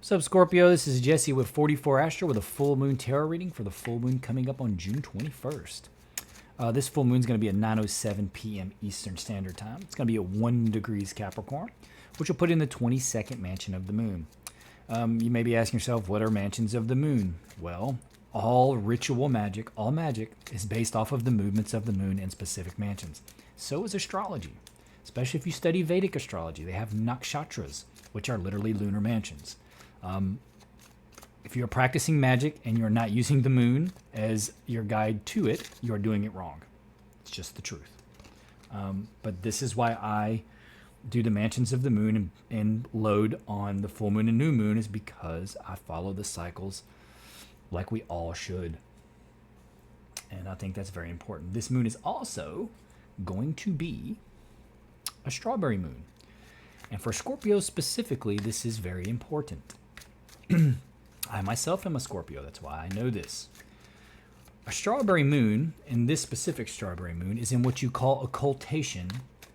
What's up, Scorpio? This is Jesse with 44 Astro with a full moon tarot reading for the full moon coming up on June 21st. This full moon is going to be at 9:07 p.m. Eastern Standard Time. It's going to be at 1 degrees Capricorn, which will put in the 22nd mansion of the moon. You may be asking yourself, what are mansions of the moon? Well, all ritual magic, all magic, is based off of the movements of the moon in specific mansions. So is astrology, especially if you study Vedic astrology. They have nakshatras, which are literally lunar mansions. If you're practicing magic and you're not using the moon as your guide to it, you're doing it wrong. It's just the truth. But this is why I do the mansions of the moon and load on the full moon and new moon, is because I follow the cycles like we all should. And I think that's very important. This moon is also going to be a strawberry moon. And for Scorpio specifically, this is very important. I myself am a Scorpio, that's why I know this. A strawberry moon, and this specific strawberry moon, is in what you call occultation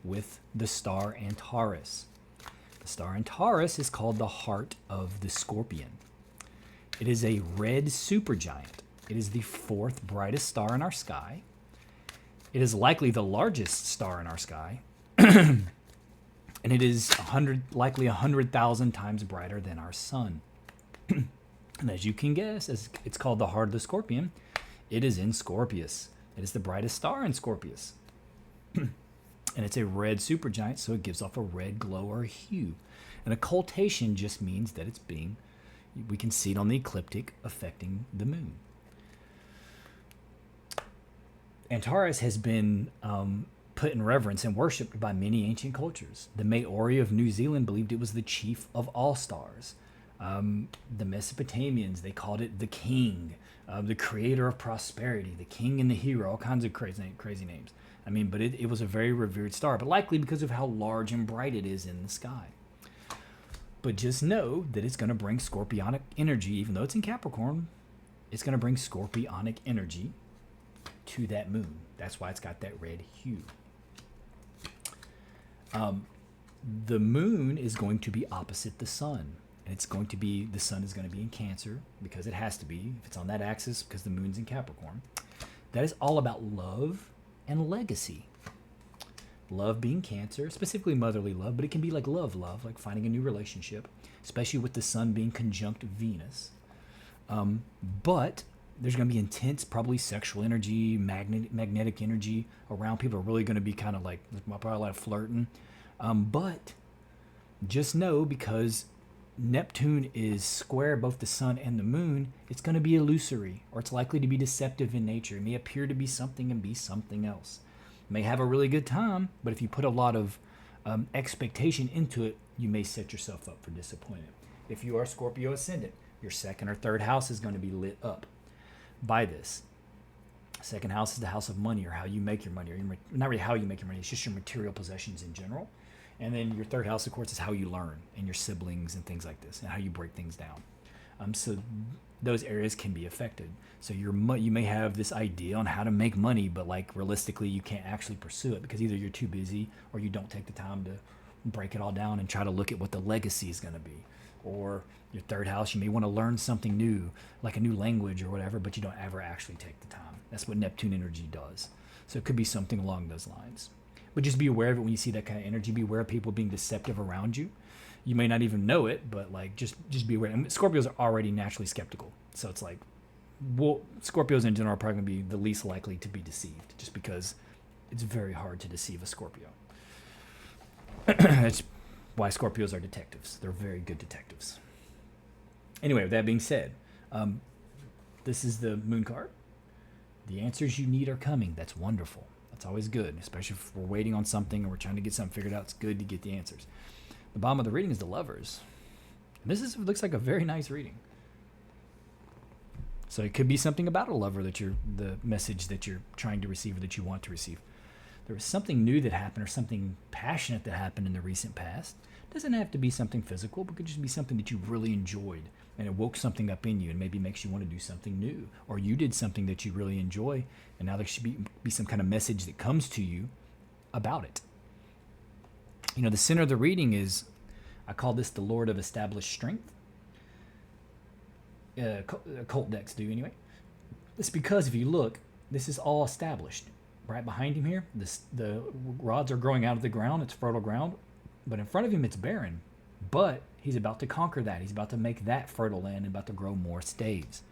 with the star Antares. The star Antares is called the heart of the Scorpion. It is a red supergiant. It is the fourth brightest star in our sky. It is likely the largest star in our sky. And it is likely 100,000 times brighter than our sun. And as you can guess, as it's called the heart of the Scorpion, it is in Scorpius. It is the brightest star in Scorpius. And it's a red supergiant, so it gives off a red glow or hue. And occultation just means that we can see it on the ecliptic affecting the moon. Antares has been put in reverence and worshipped by many ancient cultures. The Maori of New Zealand believed it was the chief of all stars. The Mesopotamians, they called it the king, the creator of prosperity, the king and the hero, all kinds of crazy names. I mean, but it was a very revered star, but likely because of how large and bright it is in the sky. But just know that it's going to bring scorpionic energy, even though it's in Capricorn, it's going to bring scorpionic energy to that moon. That's why it's got that red hue. The moon is going to be opposite the sun. And the sun is going to be in Cancer, because it has to be, if it's on that axis, because the moon's in Capricorn. That is all about love and legacy. Love being Cancer, specifically motherly love, but it can be like love, like finding a new relationship, especially with the sun being conjunct Venus. But there's going to be intense, probably sexual energy, magnetic energy around. People are really going to be kind of like, probably a lot of flirting. But just know, because Neptune is square both the sun and the moon, it's going to be illusory, or it's likely to be deceptive in nature. It may appear to be something and be something else. You may have a really good time, but if you put a lot of expectation into it, you may set yourself up for disappointment. If you are Scorpio ascendant, your second or third house is going to be lit up by this. Second house is the house of money, or how you make your money, or not really how you make your money, it's just your material possessions in general. And then your third house, of course, is how you learn, and your siblings and things like this, and how you break things down. So those areas can be affected. So you may have this idea on how to make money, but like realistically, you can't actually pursue it because either you're too busy, or you don't take the time to break it all down and try to look at what the legacy is going to be. Or your third house, you may want to learn something new, like a new language or whatever, but you don't ever actually take the time. That's what Neptune energy does. So it could be something along those lines. But just be aware of it when you see that kind of energy. Be aware of people being deceptive around you. You may not even know it, but like just be aware. And Scorpios are already naturally skeptical, so it's like, well, Scorpios in general are probably going to be the least likely to be deceived, just because it's very hard to deceive a Scorpio. That's why Scorpios are detectives. They're very good detectives. Anyway, with that being said, this is the moon card. The answers you need are coming. That's wonderful. That's always good, especially if we're waiting on something or we're trying to get something figured out. It's good to get the answers. The bottom of the reading is the Lovers. And this looks like a very nice reading. So it could be something about a lover the message that you're trying to receive, or that you want to receive. There was something new that happened, or something passionate that happened in the recent past. It doesn't have to be something physical, but it could just be something that you really enjoyed, and it woke something up in you and maybe makes you want to do something new. Or you did something that you really enjoy, and now there should be some kind of message that comes to you about it. The center of the reading is, I call this the Lord of Established Strength. occult decks do anyway. It's because if you look, this is all established. Right behind him here, the rods are growing out of the ground. It's fertile ground. But in front of him, it's barren. But he's about to conquer that. He's about to make that fertile land and about to grow more staves.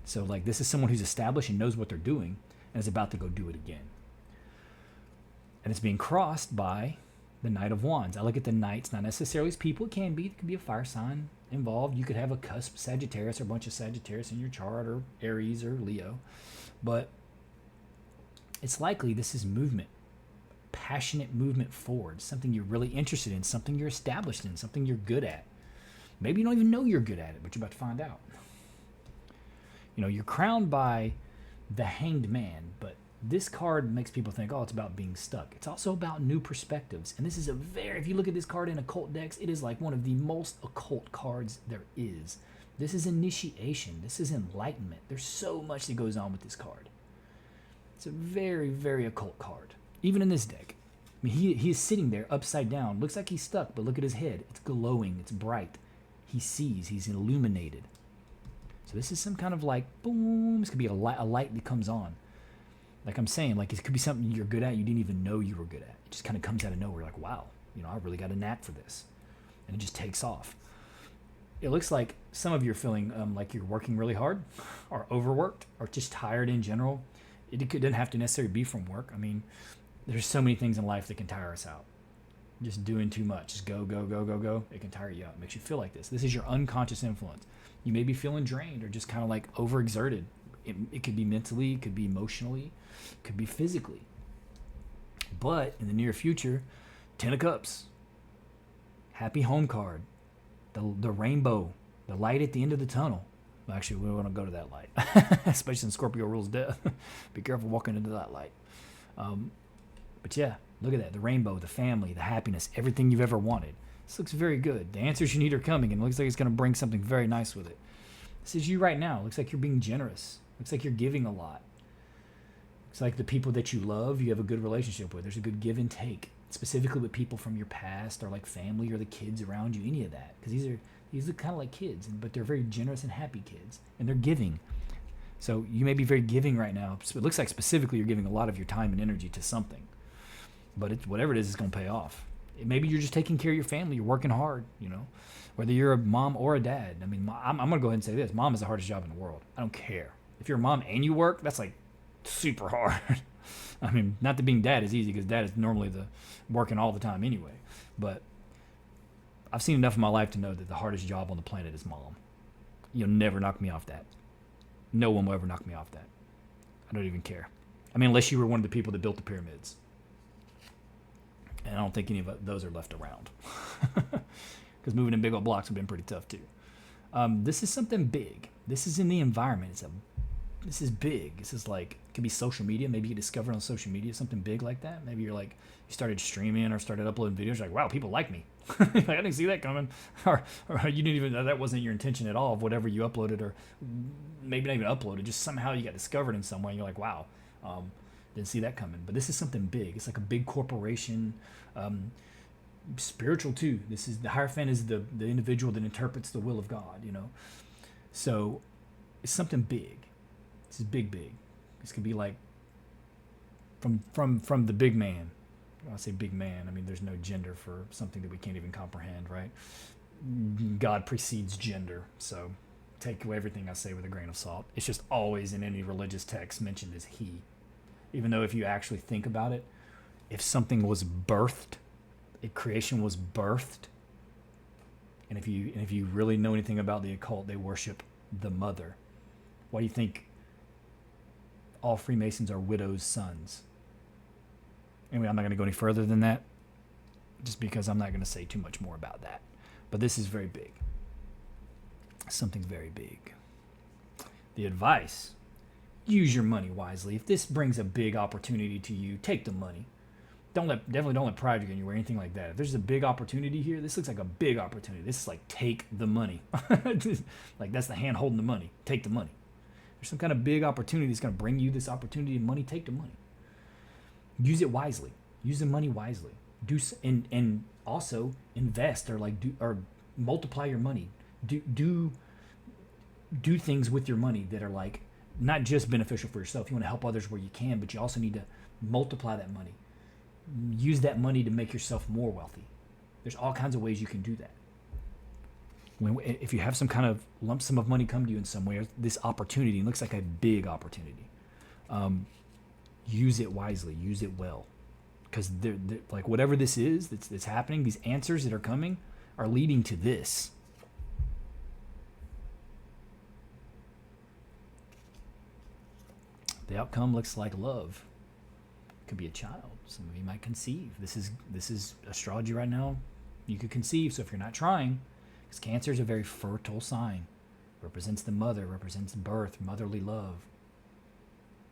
So, like, this is someone who's established and knows what they're doing and is about to go do it again. And it's being crossed by the Knight of Wands. I look at the Knights, not necessarily as people. It can be. It could be a fire sign involved. You could have a cusp Sagittarius or a bunch of Sagittarius in your chart, or Aries or Leo. But it's likely this is movement, passionate movement forward, something you're really interested in, something you're established in, something you're good at. Maybe you don't even know you're good at it, but you're about to find out. You know, you're crowned by the Hanged Man, but this card makes people think, oh, it's about being stuck. It's also about new perspectives. And this is if you look at this card in occult decks, it is like one of the most occult cards there is. This is initiation. This is enlightenment. There's so much that goes on with this card. It's a very, very occult card. Even in this deck. I mean, he is sitting there upside down. Looks like he's stuck, but look at his head. It's glowing. It's bright. He sees. He's illuminated. So this is some kind of like, boom. This could be a light that comes on. Like I'm saying, like it could be something you're good at you didn't even know you were good at. It just kind of comes out of nowhere. Like, wow, you know, I really got a knack for this. And it just takes off. It looks like some of you are feeling like you're working really hard or overworked or just tired in general. It doesn't have to necessarily be from work. I mean, there's so many things in life that can tire us out. Just doing too much. Just go, go, go, go, go. It can tire you out. It makes you feel like this. This is your unconscious influence. You may be feeling drained or just kind of like overexerted. It could be mentally, it could be emotionally, it could be physically. But in the near future, 10 of Cups, happy home card, the rainbow, the light at the end of the tunnel. Well, actually, we want to go to that light, especially since Scorpio rules death. Be careful walking into that light. But yeah, look at that. The rainbow, the family, the happiness, everything you've ever wanted. This looks very good. The answers you need are coming, and it looks like it's going to bring something very nice with it. This is you right now. It looks like you're being generous. Looks like you're giving a lot. Looks like the people that you love, you have a good relationship with. There's a good give and take, specifically with people from your past or like family or the kids around you, any of that. Because these are kind of like kids, but they're very generous and happy kids, and they're giving. So you may be very giving right now. It looks like specifically you're giving a lot of your time and energy to something. But whatever it is, it's going to pay off. Maybe you're just taking care of your family. You're working hard, you know, whether you're a mom or a dad. I mean, I'm going to go ahead and say this. Mom is the hardest job in the world. I don't care. If you're a mom and you work, that's like super hard. I mean, not that being dad is easy because dad is normally the working all the time anyway. But I've seen enough of my life to know that the hardest job on the planet is mom. You'll never knock me off that. No one will ever knock me off that. I don't even care. I mean, unless you were one of the people that built the pyramids. And I don't think any of those are left around. Because moving in big old blocks have been pretty tough too. This is something big. This is in the environment. This is big. This is like, it could be social media. Maybe you discovered on social media something big like that. Maybe you're like, you started streaming or started uploading videos. You're like, wow, people like me. Like, I didn't see that coming. Or you didn't even, that wasn't your intention at all of whatever you uploaded, or maybe not even uploaded. Just somehow you got discovered in some way. And you're like, wow, didn't see that coming. But this is something big. It's like a big corporation. Spiritual too. This is, the Hierophant is the individual that interprets the will of God, you know. So it's something big. This is big. This could be like from the big man. When I say big man, I mean there's no gender for something that we can't even comprehend, right? God precedes gender, so take away everything I say with a grain of salt. It's just always in any religious text mentioned as he. Even though if you actually think about it, if something was birthed, if creation was birthed, and if you really know anything about the occult, they worship the mother. Why do you think all Freemasons are widows' sons? Anyway, I'm not going to go any further than that, just because I'm not going to say too much more about that. But this is very big. Something very big. The advice: use your money wisely. If this brings a big opportunity to you, take the money. Definitely don't let pride get in you or anything like that. If there's a big opportunity here, this looks like a big opportunity. This is like, take the money. Like, that's the hand holding the money. Take the money. There's some kind of big opportunity that's going to bring you this opportunity and money. Take the money. Use it wisely. Use the money wisely. And also invest or multiply your money. do things with your money that are like not just beneficial for yourself. You want to help others where you can, but you also need to multiply that money. Use that money to make yourself more wealthy. There's all kinds of ways you can do that. If you have some kind of lump sum of money come to you in some way, this opportunity looks like a big opportunity. Use it wisely. Use it well, because they're like whatever this is that's happening, these answers that are coming are leading to this. The outcome looks like love. Could be a child. Some of you might conceive. This is astrology right now. You could conceive. So if you're not trying, because Cancer is a very fertile sign, represents the mother, represents birth, motherly love.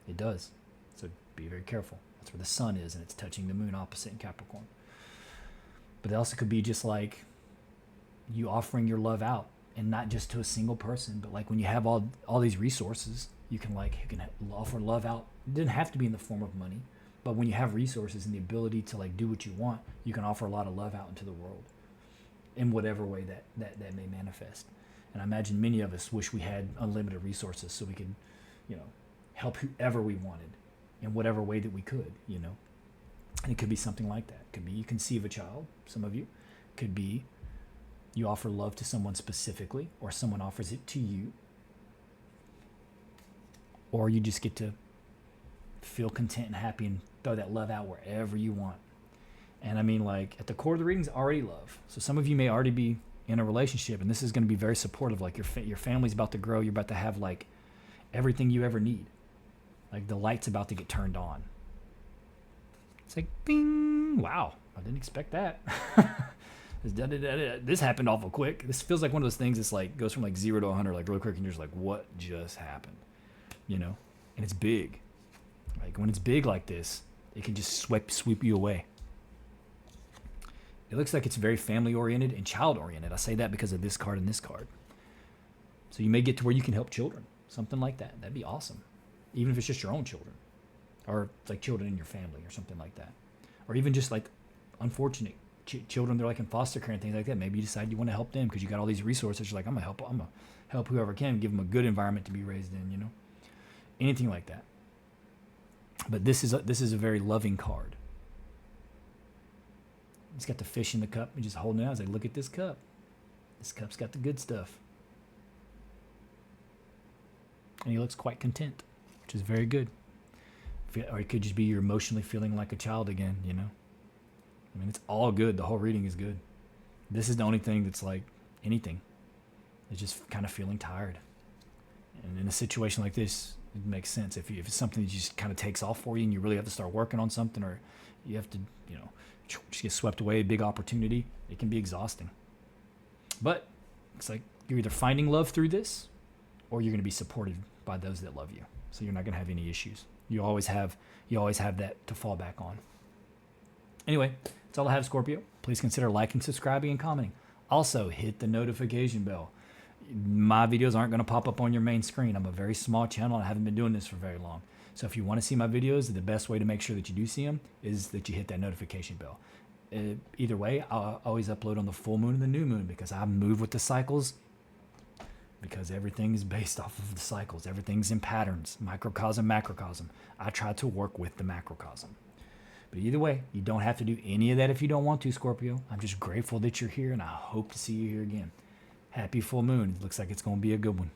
It does. So be very careful. That's where the sun is, and it's touching the moon opposite in Capricorn. But it also could be just like you offering your love out, and not just to a single person, but like when you have all these resources, you can offer love out. It doesn't have to be in the form of money, but when you have resources and the ability to like do what you want, you can offer a lot of love out into the world in whatever way that may manifest. And I imagine many of us wish we had unlimited resources so we could, help whoever we wanted in whatever way that we could, And it could be something like that. It could be you conceive a child, some of you. It could be you offer love to someone specifically, or someone offers it to you. Or you just get to feel content and happy and throw that love out wherever you want. And I mean, like, at the core of the reading is already love. So some of you may already be in a relationship, and this is going to be very supportive. Like your family's about to grow. You're about to have like everything you ever need. Like the light's about to get turned on. It's like, bing! Wow, I didn't expect that. This happened awful quick. This feels like one of those things that's like goes from like 0 to 100 like real quick, and you're just like, what just happened? And it's big. Like when it's big like this, it can just sweep you away. It looks like it's very family oriented and child oriented. I say that because of this card and this card. So you may get to where you can help children, something like that. That'd be awesome. Even if it's just your own children, or like children in your family or something like that, or even just like unfortunate children. They're like in foster care and things like that. Maybe you decide you want to help them because you got all these resources. You're like, I'm gonna help whoever can, give them a good environment to be raised in. Anything like that. But this is a very loving card. It's got the fish in the cup and just holding it out. It's like, look at this cup. This cup's got the good stuff. And he looks quite content, which is very good. Or it could just be you're emotionally feeling like a child again, I mean, it's all good. The whole reading is good. This is the only thing that's like anything. It's just kind of feeling tired. And in a situation like this, it makes sense. If it's something that just kind of takes off for you and you really have to start working on something, or you have to, just get swept away, a big opportunity, it can be exhausting. But it's like you're either finding love through this, or you're going to be supported by those that love you. So you're not going to have any issues. You always have that to fall back on. Anyway, that's all I have, Scorpio. Please consider liking, subscribing, and commenting. Also, hit the notification bell. My videos aren't going to pop up on your main screen. I'm a very small channel, and I haven't been doing this for very long. So if you want to see my videos, the best way to make sure that you do see them is that you hit that notification bell. Either way, I'll always upload on the full moon and the new moon, because I move with the cycles, because everything is based off of the cycles. Everything's in patterns, microcosm, macrocosm. I try to work with the macrocosm. But either way, you don't have to do any of that if you don't want to, Scorpio. I'm just grateful that you're here, and I hope to see you here again. Happy full moon. It looks like it's going to be a good one.